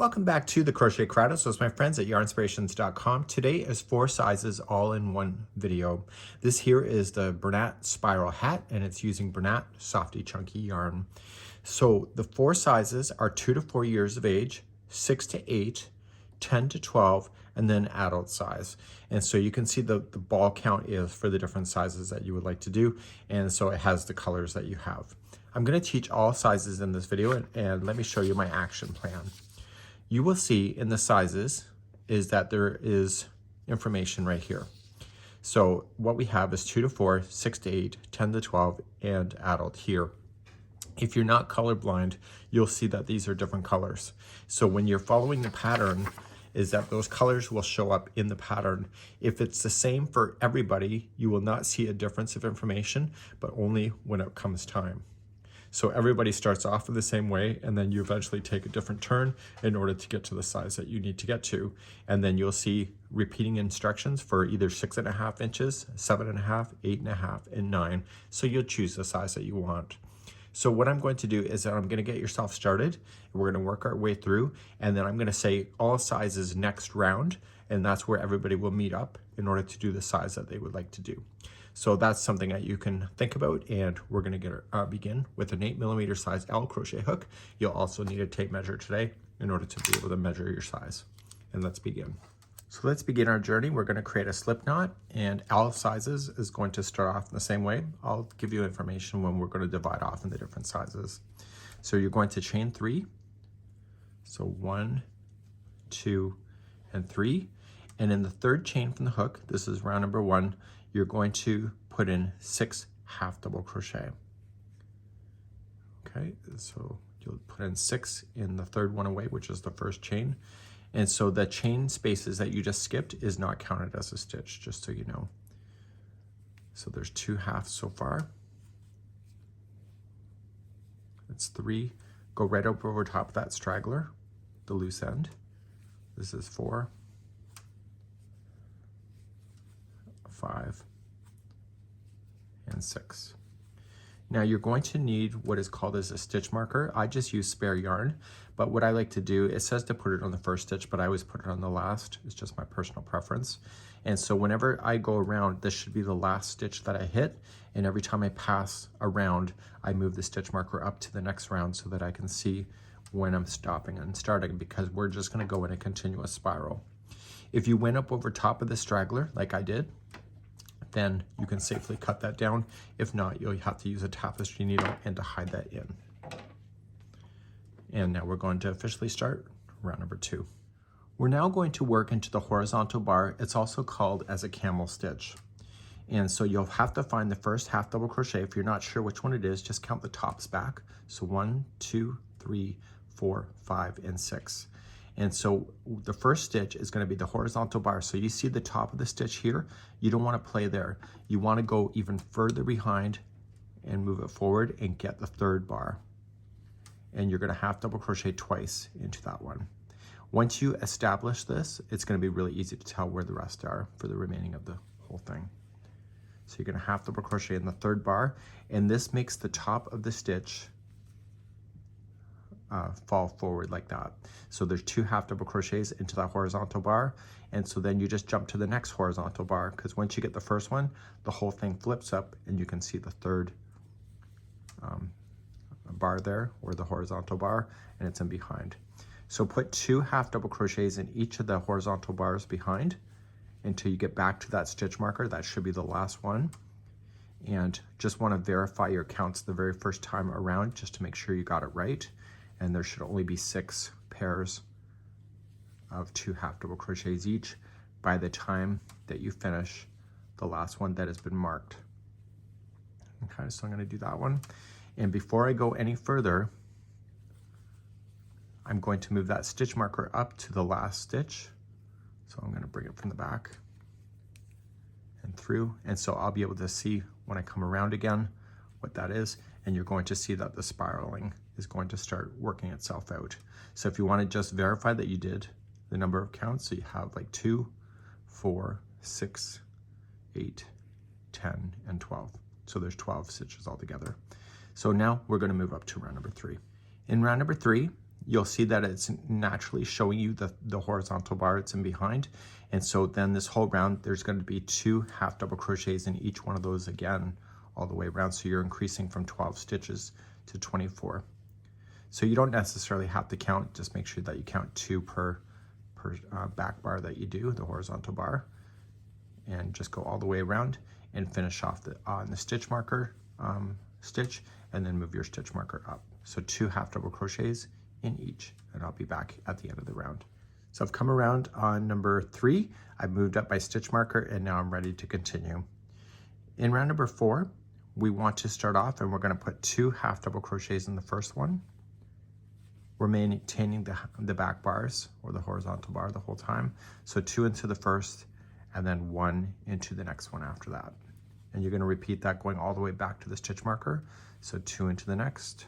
Welcome back to the Crochet Credos with my friends at yarnspirations.com. Today is 4 sizes all in one video. This here is the Bernat spiral hat and it's using Bernat Softee Chunky yarn. So the 4 sizes are 2 to 4 years of age, 6 to 8, 10 to 12, and then adult size. And so you can see the ball count is for the different sizes that you would like to do. And so it has the colors that you have. I'm going to teach all sizes in this video and let me show you my action plan. You will see in the sizes is that there is information right here. So what we have is 2 to 4, 6 to 8, 10 to 12, and adult here. If you're not colorblind, you'll see that these are different colors. So when you're following the pattern, is that those colors will show up in the pattern. If it's the same for everybody, you will not see a difference of information, but only when it comes time. So everybody starts off in the same way, and then you eventually take a different turn in order to get to the size that you need to get to. And then you'll see repeating instructions for either 6.5 inches, 7.5, 8.5, and 9. So you'll choose the size that you want. So what I'm going to do is that I'm going to get yourself started, and we're going to work our way through, and then I'm going to say all sizes next round, and that's where everybody will meet up in order to do the size that they would like to do. So that's something that you can think about, and we're going to begin with an 8mm size L crochet hook. You'll also need a tape measure today in order to be able to measure your size. And let's begin. So let's begin our journey. We're going to create a slip knot, and L sizes is going to start off in the same way. I'll give you information when we're going to divide off in the different sizes. So you're going to chain 3. So 1, 2, and 3. And in the third chain from the hook, this is round number 1, you're going to put in 6 half double crochet. Okay, so you'll put in 6 in the third one away, which is the first chain. And so the chain spaces that you just skipped is not counted as a stitch, just so you know. So there's 2 halves so far. It's 3. Go right up over top of that straggler, the loose end. This is 4. 5, and 6. Now you're going to need what is called as a stitch marker. I just use spare yarn, but what I like to do, it says to put it on the first stitch, but I always put it on the last. It's just my personal preference. And so whenever I go around, this should be the last stitch that I hit, and every time I pass around, I move the stitch marker up to the next round so that I can see when I'm stopping and starting, because we're just going to go in a continuous spiral. If you went up over top of the straggler, like I did, then you can safely cut that down. If not, you'll have to use a tapestry needle and to hide that in. And now we're going to officially start round number 2. We're now going to work into the horizontal bar. It's also called as a camel stitch. And so you'll have to find the first half double crochet. If you're not sure which one it is, just count the tops back. So 1, 2, 3, 4, 5, and 6. And so the first stitch is going to be the horizontal bar. So you see the top of the stitch here, you don't want to play there. You want to go even further behind and move it forward and get the third bar. And you're going to half double crochet twice into that one. Once you establish this, it's going to be really easy to tell where the rest are for the remaining of the whole thing. So you're going to half double crochet in the third bar, and this makes the top of the stitch fall forward like that. So there's 2 half double crochets into that horizontal bar, and so then you just jump to the next horizontal bar, because once you get the first one, the whole thing flips up and you can see the third bar there, or the horizontal bar, and it's in behind. So put 2 half double crochets in each of the horizontal bars behind until you get back to that stitch marker. That should be the last one. And just want to verify your counts the very first time around just to make sure you got it right. And there should only be 6 pairs of 2 half double crochets each by the time that you finish the last one that has been marked. Okay, so I'm going to do that one. And before I go any further, I'm going to move that stitch marker up to the last stitch. So I'm going to bring it from the back and through. And so I'll be able to see when I come around again what that is. And you're going to see that the spiraling is going to start working itself out. So if you want to just verify that you did the number of counts, so you have like 2, 4, 6, 8, 10, and 12. So there's 12 stitches altogether. So now we're going to move up to round number 3. In round number 3, you'll see that it's naturally showing you the horizontal bar it's in behind. And so then this whole round, there's going to be 2 half double crochets in each one of those again, all the way around. So you're increasing from 12 stitches to 24. So you don't necessarily have to count, just make sure that you count 2 per back bar that you do, the horizontal bar, and just go all the way around and finish off on the stitch marker stitch, and then move your stitch marker up. So 2 half double crochets in each, and I'll be back at the end of the round. So I've come around on number 3, I've moved up my stitch marker, and now I'm ready to continue. In round number 4, we want to start off and we're going to put 2 half double crochets in the first one. We're maintaining the back bars or the horizontal bar the whole time. So 2 into the first, and then 1 into the next one after that. And you're going to repeat that going all the way back to the stitch marker. So 2 into the next,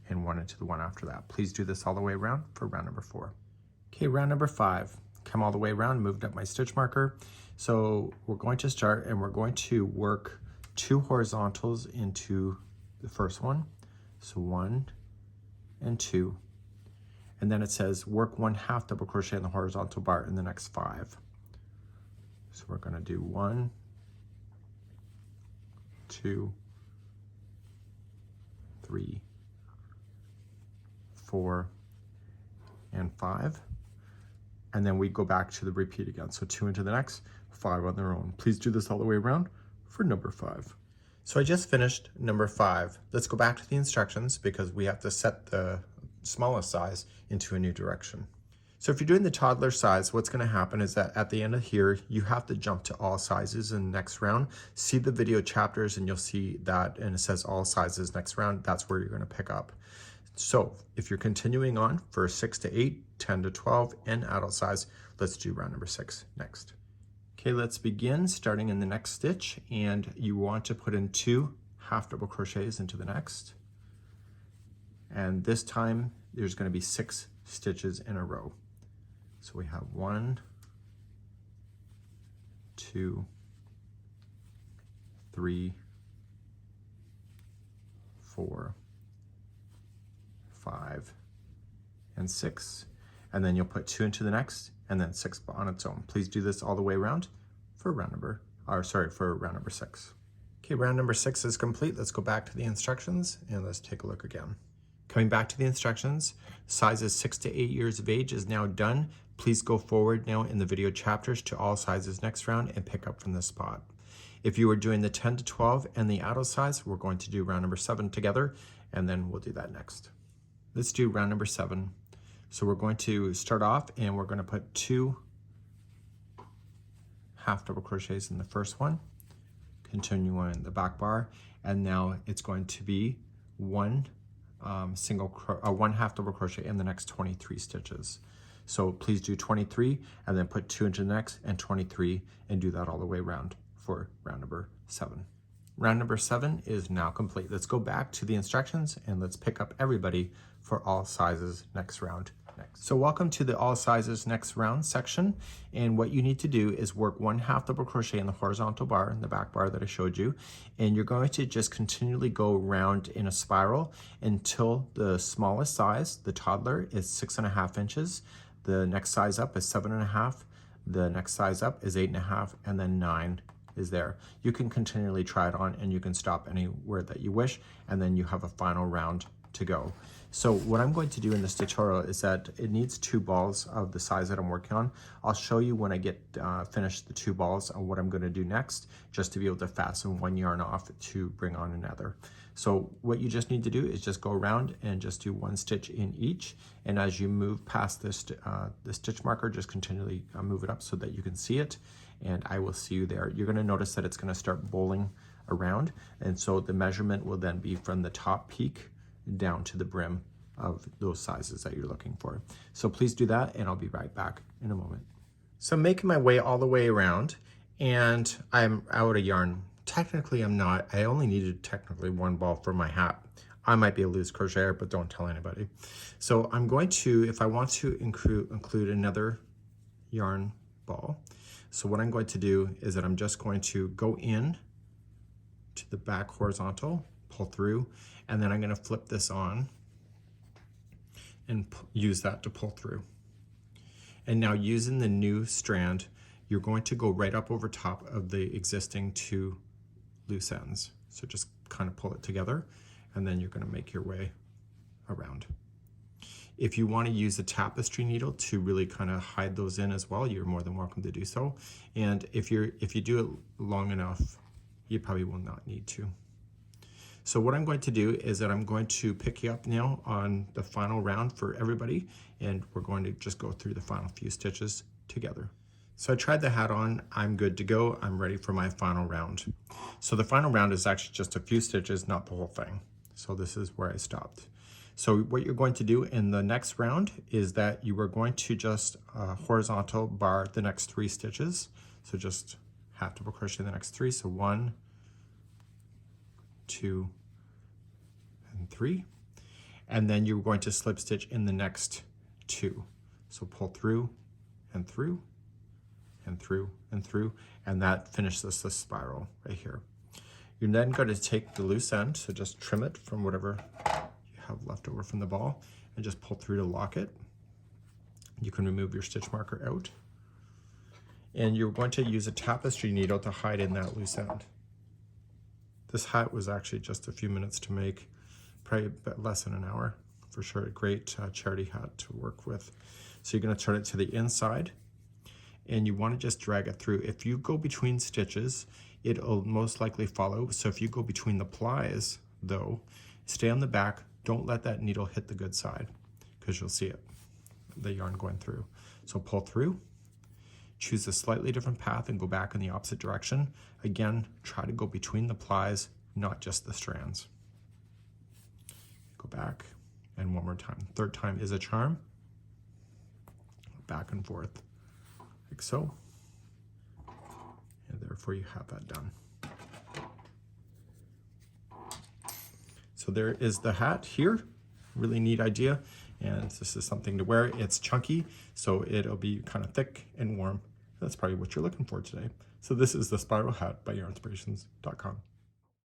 and 1 into the one after that. Please do this all the way around for round number 4. Okay, round number 5. Come all the way around, moved up my stitch marker. So we're going to start and we're going to work 2 horizontals into the first one. So 1 and 2. And then it says work 1 half double crochet in the horizontal bar in the next 5. So we're going to do 1, 2, 3, 4, and 5. And then we go back to the repeat again. So 2 into the next, 5 on their own. Please do this all the way around for number 5. So I just finished number 5. Let's go back to the instructions because we have to set the smallest size into a new direction. So if you're doing the toddler size, what's going to happen is that at the end of here, you have to jump to all sizes in the next round. See the video chapters and you'll see that, and it says all sizes next round. That's where you're going to pick up. So if you're continuing on for 6 to 8, 10 to 12, and adult size, let's do round number 6 next. Okay, let's begin starting in the next stitch, and you want to put in 2 half double crochets into the next. And this time there's going to be 6 stitches in a row. So we have 1, 2, 3, 4, 5, and 6. And then you'll put 2 into the next, and then 6 on its own. Please do this all the way around for round number 6. Okay, round number 6 is complete. Let's go back to the instructions and let's take a look again. Coming back to the instructions, sizes 6 to 8 years of age is now done. Please go forward now in the video chapters to all sizes next round and pick up from this spot. If you were doing the 10 to 12 and the adult size, we're going to do round number 7 together, and then we'll do that next. Let's do round number 7. So we're going to start off and we're going to put 2 half double crochets in the first one, continue on the back bar, and now it's going to be 1 half double crochet in the next 23 stitches. So please do 23 and then put 2 into the next and 23, and do that all the way around for round number 7. Round number 7 is now complete. Let's go back to the instructions and let's pick up everybody for all sizes next round. So welcome to the all sizes next round section, and what you need to do is work 1 half double crochet in the horizontal bar in the back bar that I showed you, and you're going to just continually go around in a spiral until the smallest size, the toddler, is 6.5 inches. The next size up is 7.5. The next size up is 8.5, and then 9 is there. You can continually try it on and you can stop anywhere that you wish, and then you have a final round to go. So what I'm going to do in this tutorial is that it needs 2 balls of the size that I'm working on. I'll show you when I get finished the 2 balls on what I'm going to do next, just to be able to fasten 1 yarn off to bring on another. So what you just need to do is just go around and just do 1 stitch in each, and as you move past this the stitch marker, just continually move it up so that you can see it, and I will see you there. You're going to notice that it's going to start bowling around, and so the measurement will then be from the top peak down to the brim of those sizes that you're looking for. So please do that, and I'll be right back in a moment. So I'm making my way all the way around, and I'm out of yarn. Technically I'm not. I only needed technically 1 ball for my hat. I might be a loose crocheter, but don't tell anybody. So I'm going to, if I want to include another yarn ball, so what I'm going to do is that I'm just going to go in to the back horizontal, pull through, and then I'm going to flip this on and use that to pull through. And now using the new strand, you're going to go right up over top of the existing 2 loose ends. So just kind of pull it together, and then you're going to make your way around. If you want to use a tapestry needle to really kind of hide those in as well, you're more than welcome to do so. And if you do it long enough, you probably will not need to. So what I'm going to do is that I'm going to pick you up now on the final round for everybody, and we're going to just go through the final few stitches together. So I tried the hat on, I'm good to go, I'm ready for my final round. So the final round is actually just a few stitches, not the whole thing. So this is where I stopped. So what you're going to do in the next round is that you are going to just horizontal bar the next 3 stitches. So just half double crochet the next 3. So 1, 2, and 3. And then you're going to slip stitch in the next 2. So pull through and through and through and through, and that finishes the spiral right here. You're then going to take the loose end, so just trim it from whatever have left over from the ball, and just pull through to lock it. You can remove your stitch marker out, and you're going to use a tapestry needle to hide in that loose end. This hat was actually just a few minutes to make, probably a bit less than an hour for sure. A great charity hat to work with. So you're going to turn it to the inside, and you want to just drag it through. If you go between stitches, it'll most likely follow. So if you go between the plies though, stay on the back. Don't let that needle hit the good side, because you'll see it, the yarn going through. So pull through, choose a slightly different path and go back in the opposite direction. Again, try to go between the plies, not just the strands. Go back, and one more time. Third time is a charm. Back and forth, like so. And therefore you have that done. So there is the hat here, really neat idea, and this is something to wear. It's chunky, so it'll be kind of thick and warm. That's probably what you're looking for today. So this is the Spiral Hat by yarnspirations.com.